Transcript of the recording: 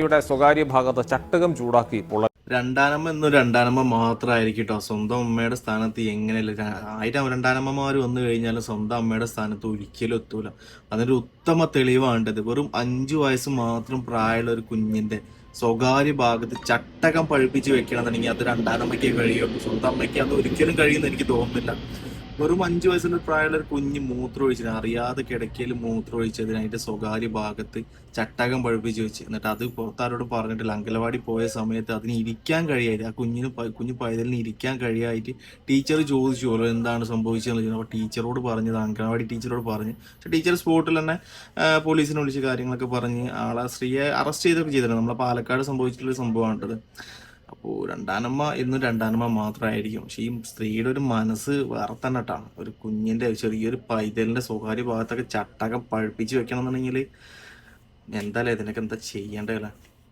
യുടെ സ്വകാര്യ ഭാഗത്ത് ചട്ടകം ചൂടാക്കി രണ്ടാനമ്മ എന്നും രണ്ടാനമ്മ മാത്രമായിരിക്കും കേട്ടോ. സ്വന്തം അമ്മയുടെ സ്ഥാനത്ത് എങ്ങനെയല്ല 1000 രണ്ടാനമ്മമാർ വന്നു കഴിഞ്ഞാലും സ്വന്തം അമ്മയുടെ സ്ഥാനത്ത് ഒരിക്കലും എത്തൂല. അതിനൊരു ഉത്തമ തെളിവാണ്ടത്. വെറും 5 വയസ്സ് മാത്രം പ്രായമുള്ള ഒരു കുഞ്ഞിന്റെ സ്വകാര്യ ഭാഗത്ത് ചട്ടകം പഴുപ്പിച്ച് വെക്കണമെന്നുണ്ടെങ്കിൽ അത് രണ്ടാനമ്മയ്ക്കേ കഴിയുള്ളൂ. സ്വന്തം അമ്മയ്ക്ക് അത് ഒരിക്കലും കഴിയുമെന്ന് എനിക്ക് തോന്നുന്നില്ല. വെറും 5 വയസ്സിന്റെ പ്രായമുള്ള ഒരു കുഞ്ഞ് മൂത്രമൊഴിച്ചതിന് അറിയാതെ കിടക്കയിൽ മൂത്രമൊഴിച്ചതിന് അതിന്റെ സ്വകാര്യ ഭാഗത്ത് ചട്ടകം പഴുപ്പിച്ച് വെച്ച്, എന്നിട്ട് അത് പുറത്താരോട് പറഞ്ഞിട്ടില്ല. അങ്കലവാടി പോയ സമയത്ത് അതിന് ഇരിക്കാൻ കഴിയായിട്ട്, ആ കുഞ്ഞു പൈതലിന് ഇരിക്കാൻ കഴിയായിട്ട് ടീച്ചർ ചോദിച്ചോളൂ എന്താണ് സംഭവിച്ചതെന്ന് ചോദിച്ചു. അപ്പോൾ ടീച്ചറോട് പറഞ്ഞത്, അങ്കലവാടി ടീച്ചറോട് പറഞ്ഞു. പക്ഷെ ടീച്ചർ സ്പോട്ടിൽ തന്നെ പോലീസിനെ വിളിച്ച് കാര്യങ്ങളൊക്കെ പറഞ്ഞ് ആളെ സ്ത്രീയെ അറസ്റ്റ് ചെയ്തൊക്കെ ചെയ്തിട്ടുണ്ട്. നമ്മളെ പാലക്കാട് സംഭവിച്ചിട്ടുള്ള സംഭവമാണിത്. അപ്പോൾ രണ്ടാനമ്മ എന്നും രണ്ടാനമ്മ മാത്രമായിരിക്കും. പക്ഷെ ഈ സ്ത്രീയുടെ ഒരു മനസ്സ് വേറെ തന്നെ കേട്ടാണ്. ഒരു കുഞ്ഞിന്റെ ചെറിയൊരു പൈതലിന്റെ സ്വകാര്യ ഭാഗത്തൊക്കെ ചട്ടകം പഴുപ്പിച്ച് വെക്കണം എന്നുണ്ടെങ്കിൽ എന്തായാലും ഇതിനൊക്കെ എന്താ ചെയ്യേണ്ടതല്ലേ.